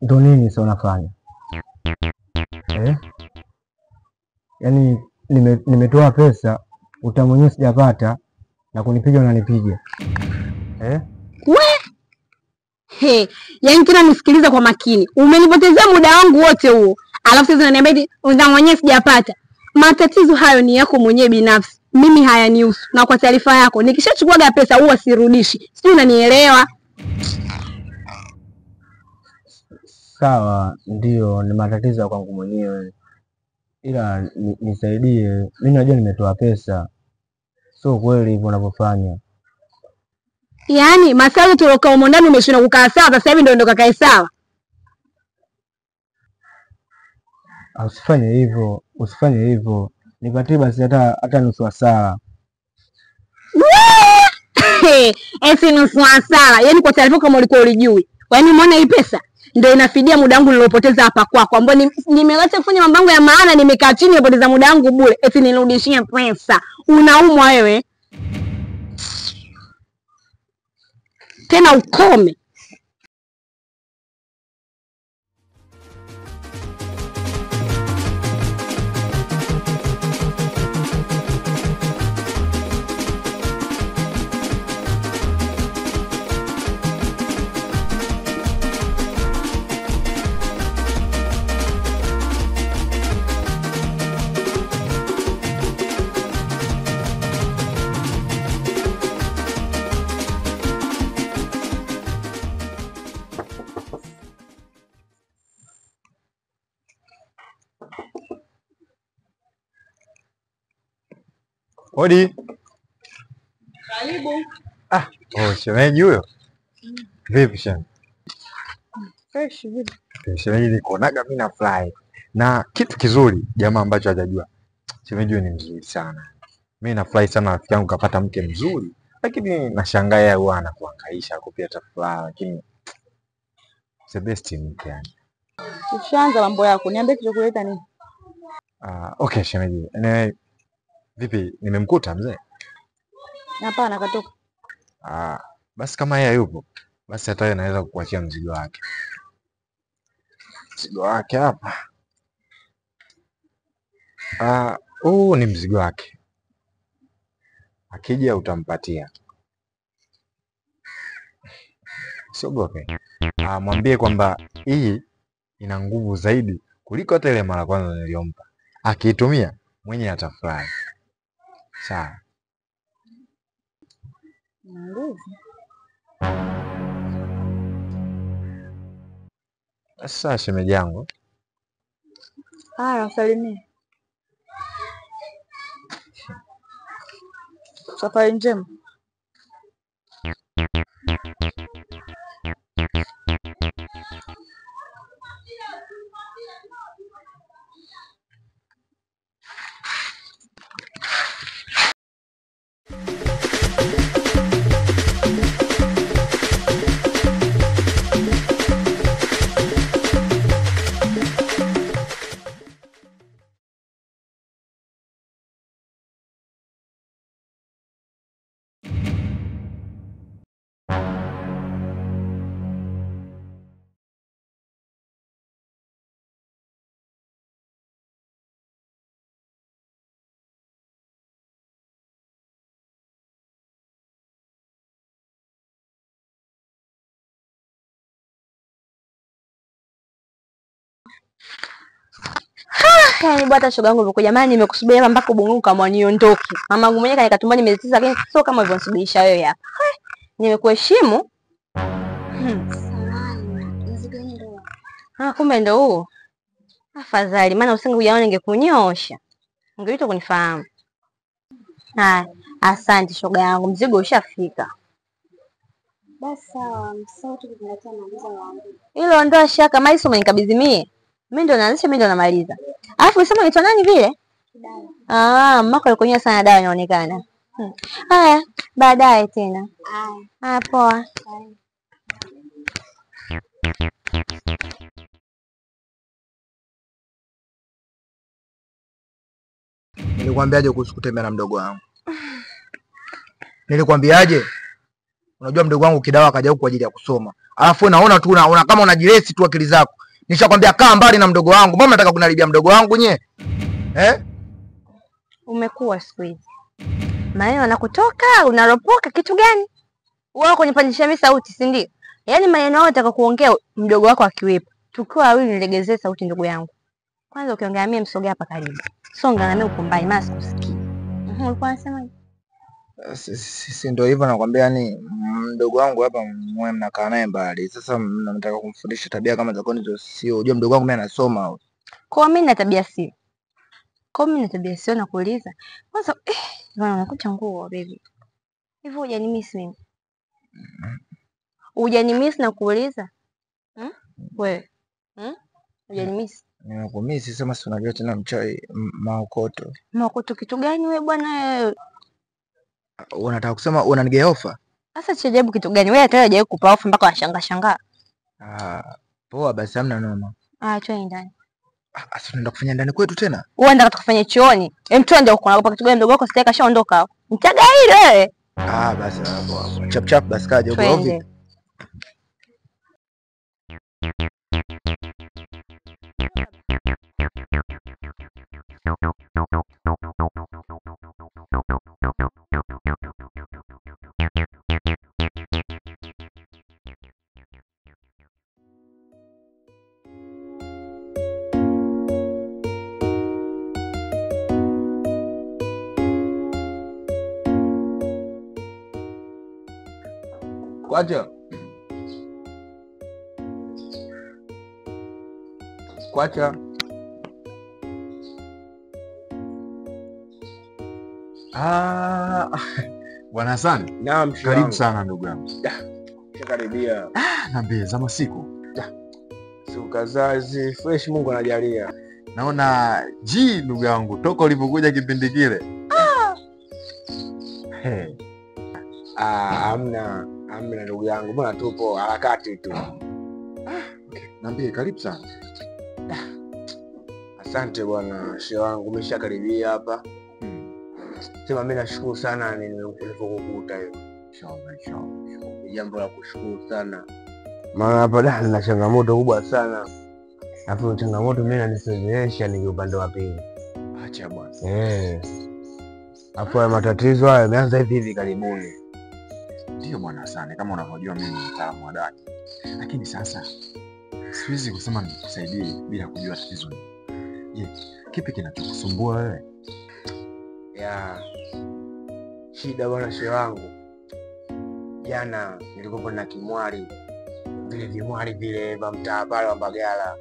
Ndo nini sasa unafanya? Yaani nimetoa pesa, utamwenyewe sijapata na kunipiga unanipiga. Yaani tena nisikiliza kwa makini. Umenipotezea muda wangu wote huo. Alafu sasa unaniambia utamwenyewe sijapata. Matatizo hayo ni yako mwenyewe binafsi. Mimi hayanihusu. Na kwa taarifa yako, nikishachukua pesa huwa sirudishi. Sijui unanielewa? Sawa, ndio ni matatizo kwangu mwenyewe. Ila nisaidie. Mimi najua nimetoa pesa. Sio kweli hivyo unavyofanya. Yaani masaa tulokaa huko ndani umeshinda kukaa sawa, sasa hivi ndio kakae sawa. Usifanye hivyo. Nipatie basi hata nusu saa. Esi nusu saa. Yaani kwa taarifa kama ulikuwa ulijui. Yaani umeona hii pesa ndio inafidia muda wangu nilopoteza hapa kwako. Ambao nimeacha kufanya mambo yangu ya maana, nimekaa chini nimepoteza muda wangu bure. Esi nirudishie pesa. Unaumwa wewe. Tena ukome. Hodi. Karibu. Shemeji huyo. Vipi shemeji? Fresh vipi? Shemeji nikonaga mimi na fly. Na kitu kizuri jamaa ambacho hajajua. Shemeji ni mzuri sana. Mimi na fly sana rafiki yangu kapata mke mzuri. Lakini nashangaa yeye huwa anakuhangaisha kupia hata fly, lakini the best mke yani. Ushaanza mambo yako. Niambie kilichokuleta nini? Okay shemeji. Vipi nimemkuta mzee? Hapana katoka. Basi kama yeye yupo, basi hata yeye anaweza kukuachia mzigo wake. Mzigo wake hapa. Huu ni mzigo wake. Akija utampatia. Siogope. Mwambie kwamba hii ina nguvu zaidi kuliko hata ile mara kwanza niliyompa. Akiitumia mwenye atafurahi. Sawa. Nguvu. Sasa shemeji yangu. Salimia. Safari njema. Yaani bwana shoga yangu umekuja jamani, nimekusubiri hapa mpaka ubongo kama niondoke. Mama yangu mwenyewe kanika tumbani miezi 9 lakini sio kama hivyo nisubirisha wewe hapa. Nimekuheshimu. Kumbe ndo huo. Afadhali maana usingekujaona ningekunyoosha. Ungeitwa kunifahamu. Asante shoga yangu, mzigo ushafika. Basi sawa, msauti kuletea maliza wangu. Hilo ondoa shaka, mali sio umenikabidhi mimi. Mimi ndo naanzisha, mimi ndo namaliza. Alafu unasema unaitwa nani vile? Dawa. Mako alikunywa sana dawa inaonekana. Haya, baadaye tena. Poa. Nilikwambiaje kuhusu kutembea na mdogo wangu? Nilikwambiaje? Unajua mdogo wangu Kidawa akaja huku kwa ajili ya kusoma. Alafu naona tu una kama unajiresi tu akili zako. Nishakwambia kaa mbali na mdogo wangu. Mbona unataka kunaribia mdogo wangu nye? Umekuwa siku hizi. Maneno yanakutoka, unaropoka kitu gani? Wewe kunipandisha mimi sauti, si ndio? Yaani maneno yote nataka kuongea mdogo wako akiwepo. Tukiwa wawili nilegezee sauti ndugu yangu. Kwanza ukiongea mimi msogea hapa karibu. Songa na mimi uko mbali maana sikusikii. Ulikuwa unasema? Sisi ndio hivyo nakwambia, yani mdogo wangu hapa mwe mnakaa naye mbali. Sasa mnataka kumfundisha tabia kama za kwani hizo sio. Unajua mdogo wangu mimi anasoma. Kwa mimi na tabia sio. Kwa mimi na tabia sio nakuuliza. Kwanza bwana unakucha nguo baby. Hivyo hujanimiss mimi. Hujanimiss na kuuliza? Wewe. Hujanimiss? Nimekumiss, sema si unajua tena mchai maokoto. Maokoto kitu gani wewe bwana? Unataka kusema unanigea ofa? Sasa chajabu kitu gani? Wewe hata hajawahi kupa ofa mpaka washangaa. Poa basi hamna noma. Twende ndani. Sasa tunaenda kufanya ndani kwetu tena? Wewe unataka tukafanye chooni? Twende huko na kitu gani mdogo wako sitaka shaondoka hapo. Mtagaili wewe. Basi poa. Chap chap basi kaje huko hivi. Kwacha. Bwana Hassan. Naam, karibu sana ndugu yangu. Karibia. Niambie za masiku. Siku kazazi fresh, Mungu anajalia. Naona ndugu yangu toka ulipokuja kipindi kile. Hamna ndugu yangu. Mbona tupo harakati tu. Niambie karibu sana. Asante bwana shehe wangu, umeshakaribia hapa. Sema mimi nashukuru sana nilipokukuta hiyo. Inshallah. Jambo la kushukuru sana. Maana hapa nina changamoto kubwa sana. Alafu changamoto mimi nanisogezesha ni upande wa pili. Acha bwana. Alafu matatizo haya yameanza hivi karibuni. Ndio bwana Hassan, kama unavyojua mimi ni mtaalamu wa daki. Lakini sasa siwezi kusema nikusaidie bila kujua tatizo ni. Je, kipi kinachokusumbua wewe? Shida bwana shehe wangu. Jana nilikuwa na kimwali. Vile vimwali vile vya mtaa pale wa Mbagala.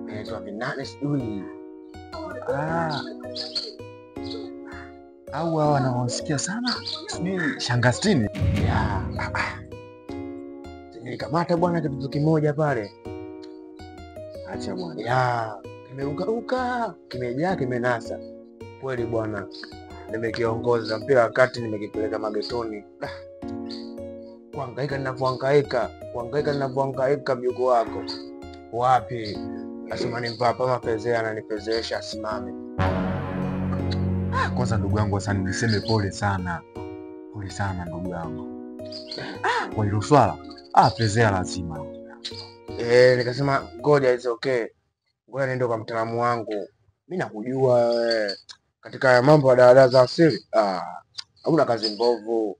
Inaitwa vinane sijui. Au hawa wanaosikia sana? Sijui Shangastini. Nilikamata bwana kitu kimoja pale. Acha bwana. Kimeruka, kimejaa, kimenasa. Kweli bwana. Nimekiongoza mpira wakati nimekipeleka magetoni. Kuhangaika ninavyohangaika mjukuu wako. Wapi? Nasema ni mpapa mapezea ananipezesha asimame. Kwanza ndugu yangu Hassan niseme pole sana. Pole sana ndugu yangu. Kwa hilo swala, pezea lazima. Nikasema ngoja it's okay. Ngoja niende kwa mtaalamu wangu. Mimi nakujua wewe. Katika mambo ya dawa za asili, hauna kazi mbovu.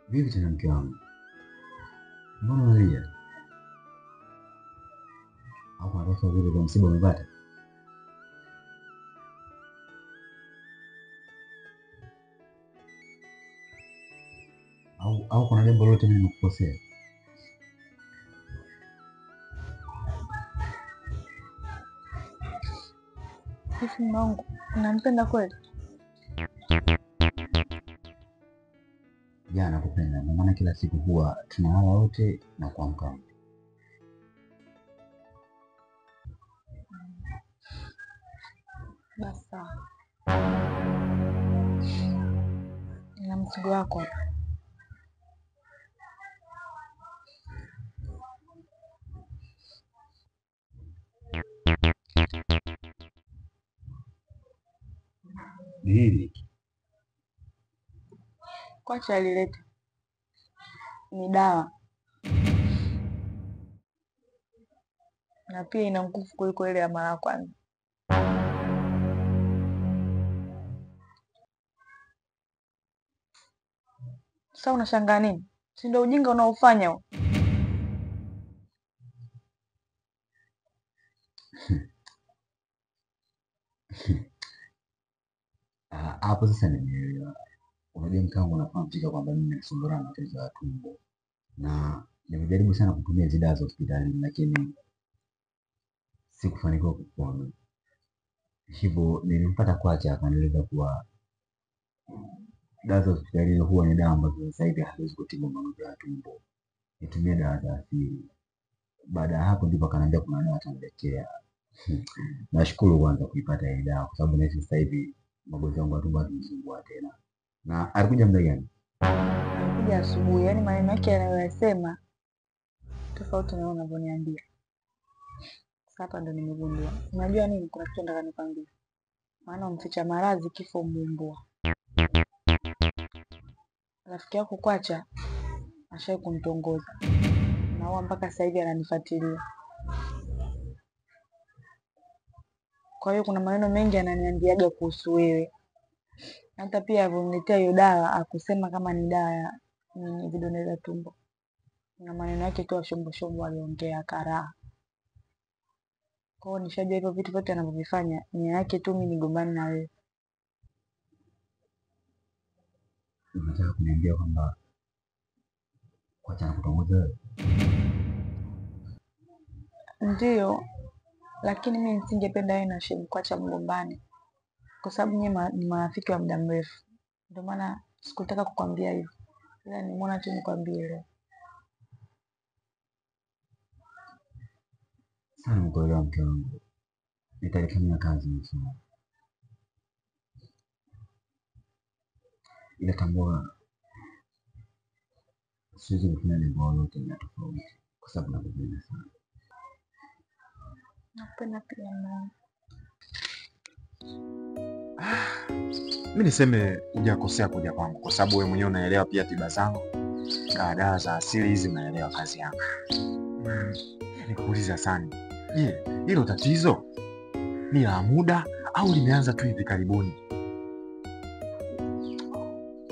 Vipi tena mke wangu? Mbona unalia? Au kuna taarifa zile za msiba umepata? Au kuna jambo lolote mimi nimekukosea? Hivi Mungu, unampenda kweli? Ya, nakupenda. Ndio maana kila siku huwa tunalala wote na kuamka wote. Basi sawa. Na mzigo wako hapa. Hili Kwacha alileta. Ni dawa. Na pia ina nguvu kuliko ile ya mara ya kwanza. Sasa unashangaa nini? Si ndio ujinga unaofanya huo? hapo sasa nimeelewa. Unajua mkangu unafahamu fika kwamba mimi nasumbuliwa na matatizo ya tumbo. Na nimejaribu sana kutumia hizo dawa za hospitalini lakini sikufanikiwa kupona. Hivyo nilimpata Kwacha akanieleza kuwa dawa za hospitalini huwa ni dawa ambazo sasa hivi haziwezi kutibu magonjwa ya tumbo. Nitumie dawa za asili. Baada ya hapo ndipo akaniambia kuna dawa ataniletea. Nashukuru kwanza kuipata ile dawa kwa sababu nahisi sasa hivi magonjwa yangu ya tumbo yananisumbua tena. Na alikuja muda gani? Alikuja asubuhi, yaani maneno yake anayoyasema tofauti na unavyoniambia. Sasa hapa ndo nimegundua. Unajua nini, kuna kitu nataka nikwambie. Maana mficha maradhi kifo muumbua. Rafiki yako Kwacha ashai kumtongoza. Na huwa mpaka sasa hivi ananifuatilia. Kwa hiyo kuna maneno mengi ananiambiaga kuhusu wewe. Hata pia aliponiletea hiyo dawa akusema kama ni dawa ya vidonda vya tumbo. Na maneno yake tu shombo shombo aliongea karaha. Kwa hiyo nishajua hivyo vitu vyote anavyovifanya nia yake tu mimi nigombane na wewe. Unataka kuniambia kwamba Kwacha anakutongoza wewe? Ndio, lakini mimi nisingependa yeye na Sheikh Kwacha mgombane. Kwa sababu nyinyi ni marafiki wa muda mrefu. Ndio maana sikutaka kukwambia hivyo. Ila nimeona tu nikwambie leo. Sana mkuelewa mke wangu. Nitalifanyia kazi msema. Ila tambua siwezi kufanya jambo lolote la tofauti kwa sababu nakupenda sana. Nakupenda pia na Mimi niseme hujakosea kuja kwangu kwa sababu wewe mwenyewe unaelewa pia tiba zangu. Dawa za asili hizi naelewa kazi yangu. Nikuuliza sana. Je, hilo tatizo ni la muda au limeanza tu hivi karibuni?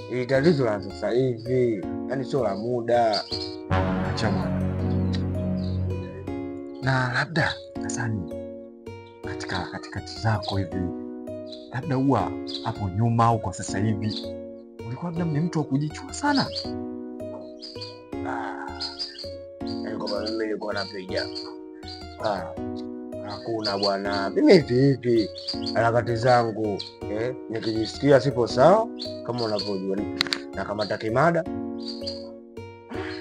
Hili tatizo la sasa hivi, yaani sio la muda. Acha bwana. Na labda Hasani katika katikati zako hivi labda huwa hapo nyuma au kwa sasa hivi ulikuwa labda ni mtu wa kujichua sana? Yaani kwa mimi nilikuwa napiga. Hakuna bwana. Mimi hivi harakati zangu nikijisikia sipo sawa kama unavyojua na kama takimada.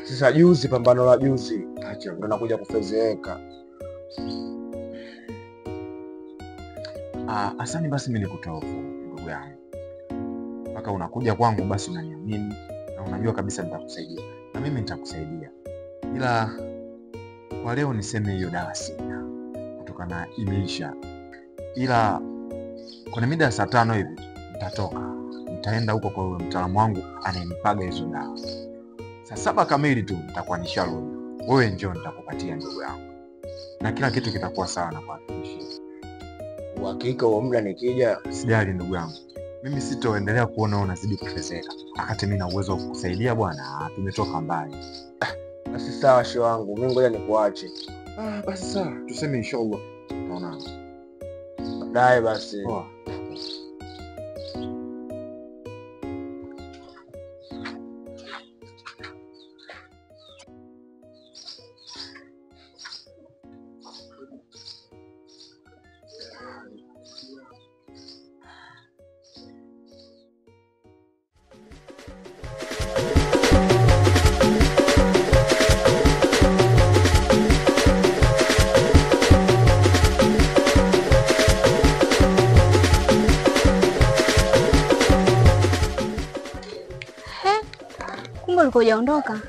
Sasa juzi pambano la juzi acha ndo nakuja kufezeeka. Asante basi mimi nikutoa hofu ndugu yangu. Mpaka unakuja kwangu basi unaniamini na unajua kabisa nitakusaidia. Na mimi nitakusaidia. Ila kwa leo niseme hiyo dawa sina. Kutokana imeisha. Ila kuna mida ya saa 5 hivi nitatoka. Nitaenda huko kwa mtaalamu wangu anayenipaga hizo dawa. Saa 7 kamili tu nitakuwa nisharudi. Wewe njoo nitakupatia ndugu yangu. Na kila kitu kitakuwa sawa na kuhakikishia. Uhakika wa muda nikija, sijali ndugu yangu. Mimi sitoendelea kuona unazidi kufezeka. Wakati mimi na uwezo wa kukusaidia bwana, tumetoka mbali. Basi sawa shehe wangu, mimi ngoja nikuache. Basi sawa, tuseme inshallah. Naona. Baadaye basi. Poa. Kumbe ulikuwa hujaondoka.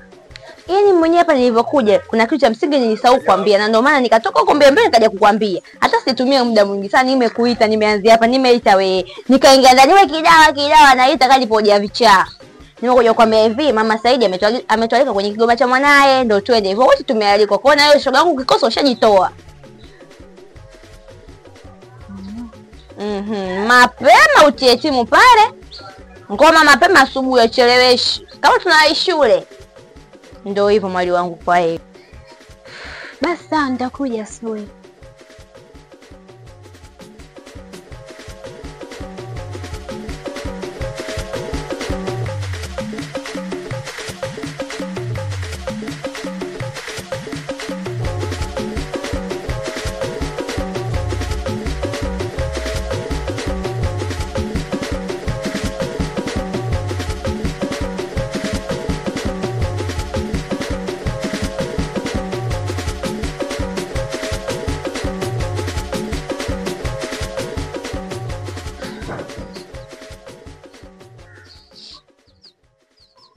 Yaani mwenyewe hapa nilivyokuja kuna kitu cha msingi nilisahau kukwambia na ndio maana nikatoka huko mbele nikaja kukwambia. Hata situmie muda mwingi sana, nimekuita, nimeanzia hapa, nimeita wewe. Nikaingia ndani wewe kidawa naita kalipoja vichaa. Nimekuja kukwambia hivi Mama Saidi ametualika kwenye kigoma cha mwanae ndio twende. Hivyo wote tumealikwa. Kwa hiyo na wewe shoga yangu ukikosa ushajitoa. Mapema utie timu pale. Ngoma mapema asubuhi ucheleweshi. Kama tunai shule. Ndio hivyo mwali wangu kwa hiyo. Basi sawa, nitakuja asubuhi.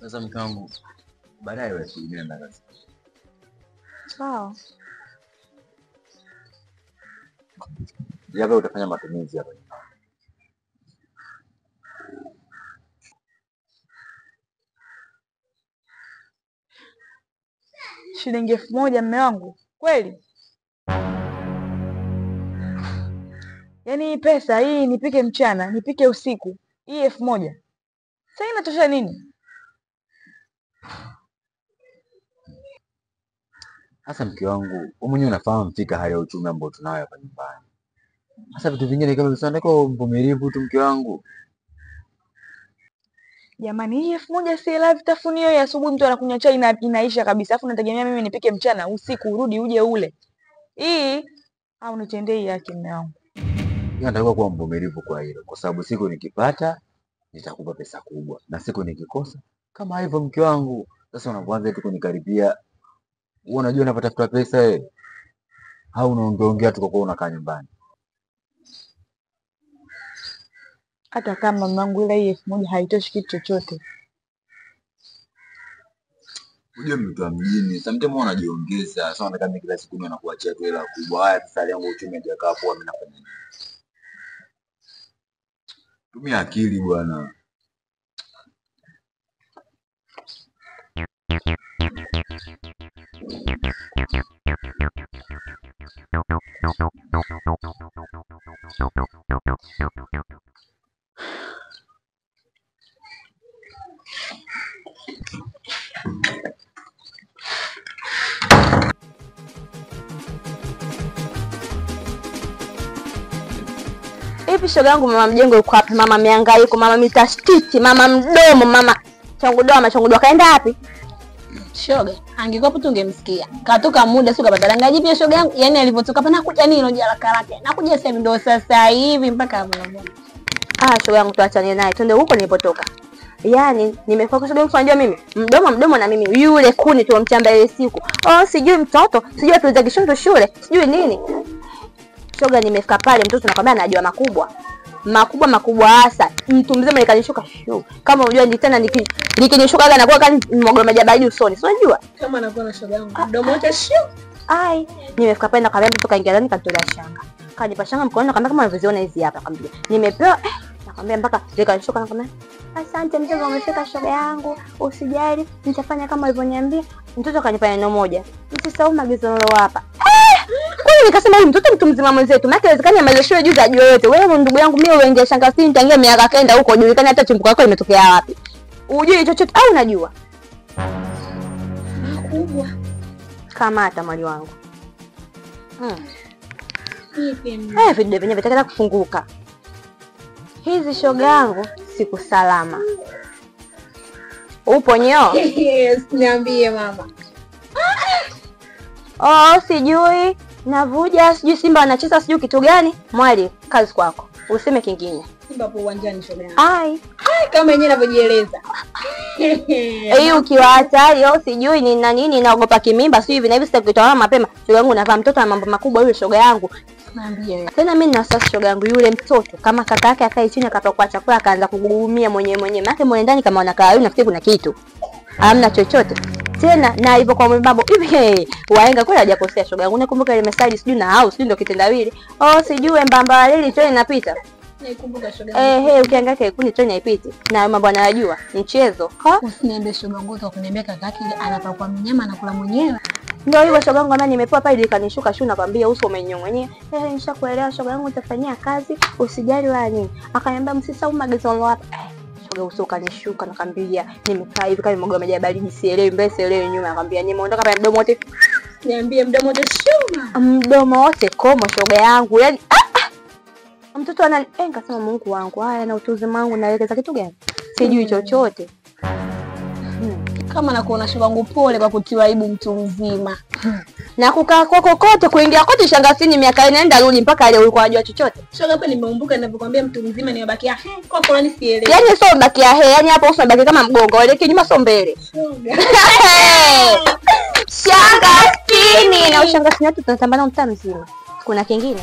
Sasa mke wangu, baadaye wewe tunaenda kazi. Sawa. Yaga utafanya matumizi hapa. Shilingi 1000 mume wangu. Kweli? Yaani hii pesa hii nipike mchana, nipike usiku. Hii 1000. Sasa inatosha nini? Sasa mke wangu, wewe mwenyewe unafahamu fika hali ya uchumi ambao tunayo hapa nyumbani. Sasa vitu vingine kama sana kwa mvumilivu tu mke wangu. Jamani, hii 1000 si hela vitafunio ya asubuhi mtu anakunywa chai na inaisha kabisa. Alafu nategemea mimi nipike mchana, usiku urudi uje ule. Hii au nitendee yake mume wangu. Natakiwa kuwa mvumilivu kwa hilo, kwa sababu siku nikipata nitakupa pesa kubwa na siku nikikosa kama hivyo mke wangu. Sasa unapoanza tu kunikaribia, wewe unajua unapatafuta pesa wewe au unaongeongea tu kwa kuwa unakaa nyumbani? Hata kama mwanangu ile hii 1000 haitoshi kitu chochote. Unajua mtu wa mjini, sometimes unajiongeza. Sasa unataka mimi kila siku na kuachia tu hela kubwa. Haya sasa yangu uchumi hajakaa poa, mimi nafanya nini? Tumia akili bwana. Hivi shoga yangu mama mjengo yuko wapi? Mama mihangaiko, mama mitashtiti, mama mdomo, mama changudoa kaenda wapi? Shoga, angekuwa hapo tungemsikia. Katoka muda sio kapata langaji pia shoga yangu. Yaani alipotoka hapa nakuja nini unajua haraka haraka. Nakuja sasa ndio sasa hivi mpaka hapo namuona. Shoga yangu tuachane naye. Twende huko nilipotoka. Yaani nimekuwa shoga yangu unajua mimi. Mdomo na mimi. Yule kuni tulomchamba ile siku. Sijui mtoto, sijui tuliza kishondo shule, sijui nini. Shoga nimefika pale mtoto nakwambia anajua makubwa hasa. Mtu mzima nikanishuka shu. Kama unajua ndi tena nikinishuka gani nakuwa kani mwogo majabaji usoni. Si unajua? Kama anakuwa na shoga yangu. Mdomo wote shu. Nimefika pale nakwambia mtoto kaingia ndani kanitolea shanga. Kanipa shanga mkononi nakwambia kama unavyoziona hizi hapa nakwambia. Nimepewa nakwambia mpaka nikanishuka nakwambia asante mtoto umefika shoga yangu. Usijali nitafanya kama ulivyoniambia. Mtoto kanipa neno moja. Msisahau maagizo nalo hapa. Kwani nikasema huyu mtoto mtu mzima mwenzetu. Maana inawezekana amaliza shule juzi ajue yote. Wewe ndugu yangu mimi uingia shanga sini tangia miaka kenda huko julikana hata chimbuko lako limetokea wapi. Ujui chochote au unajua? Makubwa. Kama hata mwali wangu. Vidude vyenyewe vitakata kufunguka. Hizi shoga yangu siku salama. Upo nyoo? Yes, niambie mama. Sijui navuja, sijui Simba wanacheza, sijui kitu gani. Mwali, kazi kwako. Useme kingine. Simba hapo uwanjani shoga yangu. Ai, kama yenyewe ninavyojieleza. Ukiwa hatari sijui ni na nini, naogopa kimimba, sio hivi na hivi, sitakutoa mapema. Shoga yangu navaa mtoto na mambo makubwa yule shoga yangu. Niambie wewe. Tena mimi na sasa shoga yangu yule mtoto kama kaka yake akae chini akapakwa chakula akaanza kugugumia mwenyewe. Maana mwenye ndani kama wanakaa yule nafikiri kuna kitu. Hamna chochote. Tena na hivyo kwa mbabo hivi waenga kweli hajakosea shoga yangu. Nakumbuka ile message sijui na house sijui ndio kitendawili. Sijui mbamba walili treni inapita. Naikumbuka shoga yangu. Ukiangalia kuni treni haipiti. Na mambo anayajua mchezo. Usiniambie shoga yangu kwa kuniambia kaka yake anapakwa mnyama anakula mwenyewe. Ndio hivyo shoga yangu, ambaye nimepewa pale ikanishuka shu nakwambia uso umenyong'onyea. Nishakuelewa shoga yangu, utafanyia kazi usijali wala nini. Akaniambia msisahau maagizo hapa. Shoga uso kanishuka nakwambia nimekaa hivi kama mgogo umejaa baridi sielewi mbele sielewi nyuma, nakwambia nimeondoka pale mdomo wote. Niambie mdomo wote shuma. Mdomo wote komo shoga yangu. Yaani mtoto ana nikasema Mungu wangu, haya na utuzi wangu naelekeza kitu gani? Sijui chochote. Kama nakuona shoga yangu pole kwa kutiwa aibu mtu mzima. Na kukaa kwako kote kuingia kote shangasini miaka inaenda rudi mpaka leo ulikuwa unajua chochote. Shoga hapa nimeumbuka ninapokuambia mtu mzima nimebakia kwa fulani sielewi. Yaani sio mbakia yaani hapo usibaki kama mgongo, elekea nyuma sio mbele. Shangasini na ushangasini wetu tunatambana mtaa mzima. Kuna kingine?